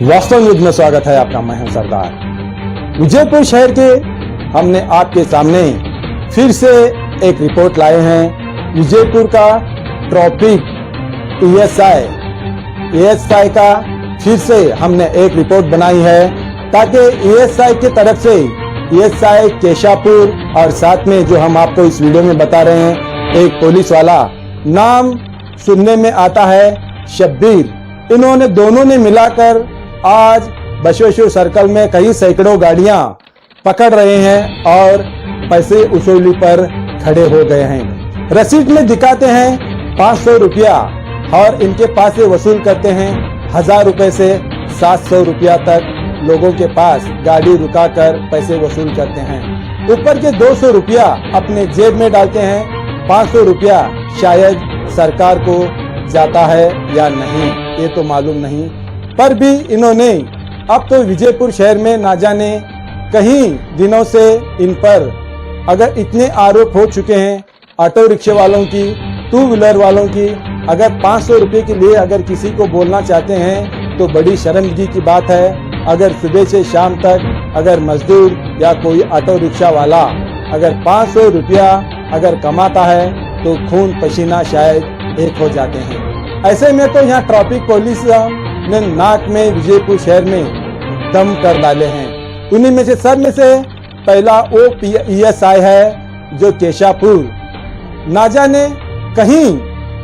वास्तव न्यूज में स्वागत है आपका। मैं हूं सरदार। विजयपुर शहर के हमने आपके सामने फिर से एक रिपोर्ट लाए हैं। विजयपुर का ट्रैफिक एएसआई का फिर से हमने एक रिपोर्ट बनाई है ताकि एएसआई की तरफ से एएसआई केशापुर और साथ में जो हम आपको इस वीडियो में बता रहे हैं एक पुलिस वाला, नाम सुनने में आता है शब्बीर। इन्होंने दोनों ने मिलाकर आज बसवेश्वर सर्कल में कई सैकड़ों गाड़ियां पकड़ रहे हैं और पैसे वसूली पर खड़े हो गए हैं। रसीद में दिखाते हैं 500 रुपया और इनके पास से वसूल करते हैं 1000 रुपए से 700 रुपया तक लोगों के पास गाड़ी रुकाकर पैसे वसूल करते हैं। ऊपर के 200 रुपया अपने जेब में डालते हैं। 500 रुपया शायद सरकार को जाता है या नहीं ये तो मालूम नहीं, पर भी इन्होंने अब तो विजयपुर शहर में ना जाने कई दिनों से इन पर अगर इतने आरोप हो चुके हैं ऑटो रिक्शे वालों की, टू व्हीलर वालों की। अगर 500 रुपये के लिए अगर किसी को बोलना चाहते हैं तो बड़ी शर्मगी की बात है। अगर सुबह से शाम तक अगर मजदूर या कोई ऑटो रिक्शा वाला अगर 500 रुपया अगर कमाता है तो खून पसीना शायद एक हो जाते हैं। ऐसे में तो यहाँ ट्रैफिक पुलिस ने नाक में विजयपुर शहर में दम कर डाले हैं। उन्हीं में से सब में से पहला वो एएसआई है जो केशापुर, ना जाने कहीं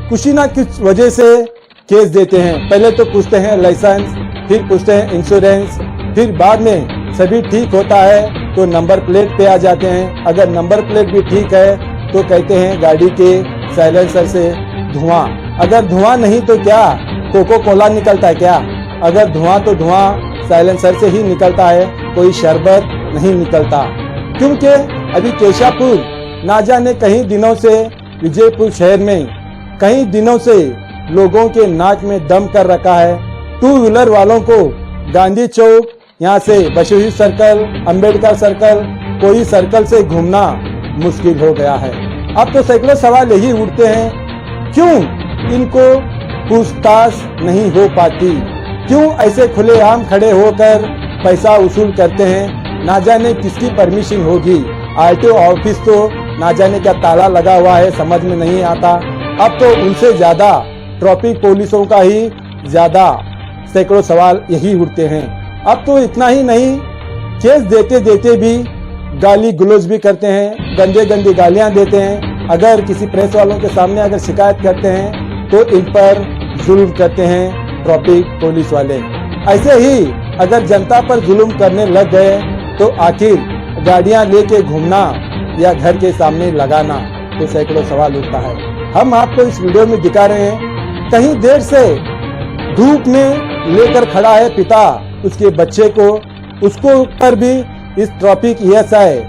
किसी ना किस वजह से केस देते हैं। पहले तो पूछते हैं लाइसेंस, फिर पूछते हैं इंश्योरेंस, फिर बाद में सभी ठीक होता है तो नंबर प्लेट पे आ जाते हैं। अगर नंबर प्लेट भी ठीक है तो कहते हैं गाड़ी के साइलेंसर से धुआं। अगर धुआं नहीं तो क्या कोको कोला निकलता है क्या? अगर धुआं तो धुआं साइलेंसर से ही निकलता है, कोई शरबत नहीं निकलता। क्योंकि अभी केशापुर ना जाने कई दिनों से विजयपुर शहर में कई दिनों से लोगों के नाक में दम कर रखा है। टू व्हीलर वालों को गांधी चौक यहाँ से बसवेश्वर सर्कल, अंबेडकर सर्कल, कोई सर्कल से घूमना मुश्किल हो गया है। अब तो सैकड़ों सवाल यही उठते हैं, क्यों इनको पूछताछ नहीं हो पाती? क्यों ऐसे खुलेआम खड़े होकर पैसा वसूल करते हैं? ना जाने किसकी परमिशन होगी। आरटीओ ऑफिस तो ना जाने क्या ताला लगा हुआ है, समझ में नहीं आता। अब तो उनसे ज्यादा ट्रैफिक पुलिसों का ही ज्यादा सैकड़ों सवाल यही उठते हैं। अब तो इतना ही नहीं, केस देते देते भी गाली गलौज भी करते हैं, गंदे गंदी गालियां देते हैं। अगर किसी प्रेस वालों के सामने अगर शिकायत करते हैं तो इन पर जुल्म करते हैं ट्रैफिक पुलिस वाले। ऐसे ही अगर जनता पर जुल्म करने लग गए तो आखिर गाड़ियां लेके घूमना या घर के सामने लगाना, तो सैकड़ों सवाल उठता है। हम आपको इस वीडियो में दिखा रहे हैं, कहीं देर से धूप में लेकर खड़ा है पिता उसके बच्चे को, उसको पर भी इस ट्रैफिक एएसआई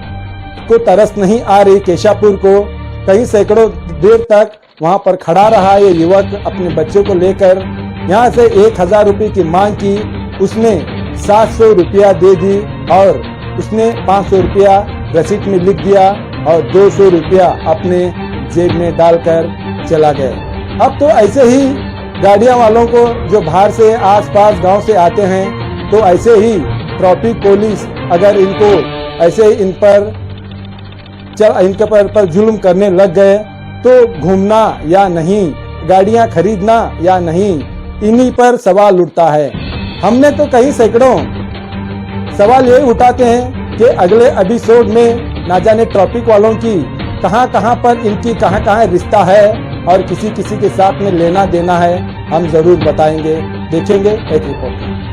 को तरस नहीं आ रही। केशापुर को कई सैकड़ों देर तक वहां पर खड़ा रहा ये युवक अपने बच्चे को लेकर। यहाँ से 1000 रुपये की मांग की, उसने 700 रुपया दे दी और उसने 500 रुपया रसीद में लिख दिया और 200 रुपया अपने जेब में डालकर चला गया। अब तो ऐसे ही गाड़ियां वालों को जो बाहर से आसपास गांव से आते हैं तो ऐसे ही ट्रैफिक पुलिस अगर इनको ऐसे इनके पर जुल्म करने लग गए तो घूमना या नहीं, गाड़ियां खरीदना या नहीं, इन्हीं पर सवाल उठता है। हमने तो कई सैकड़ों सवाल ये उठाते हैं कि अगले एपिसोड में ना जाने ट्रैफिक वालों की कहां पर इनकी कहां रिश्ता है और किसी के साथ में लेना देना है, हम जरूर बताएंगे। देखेंगे एक रिपोर्ट।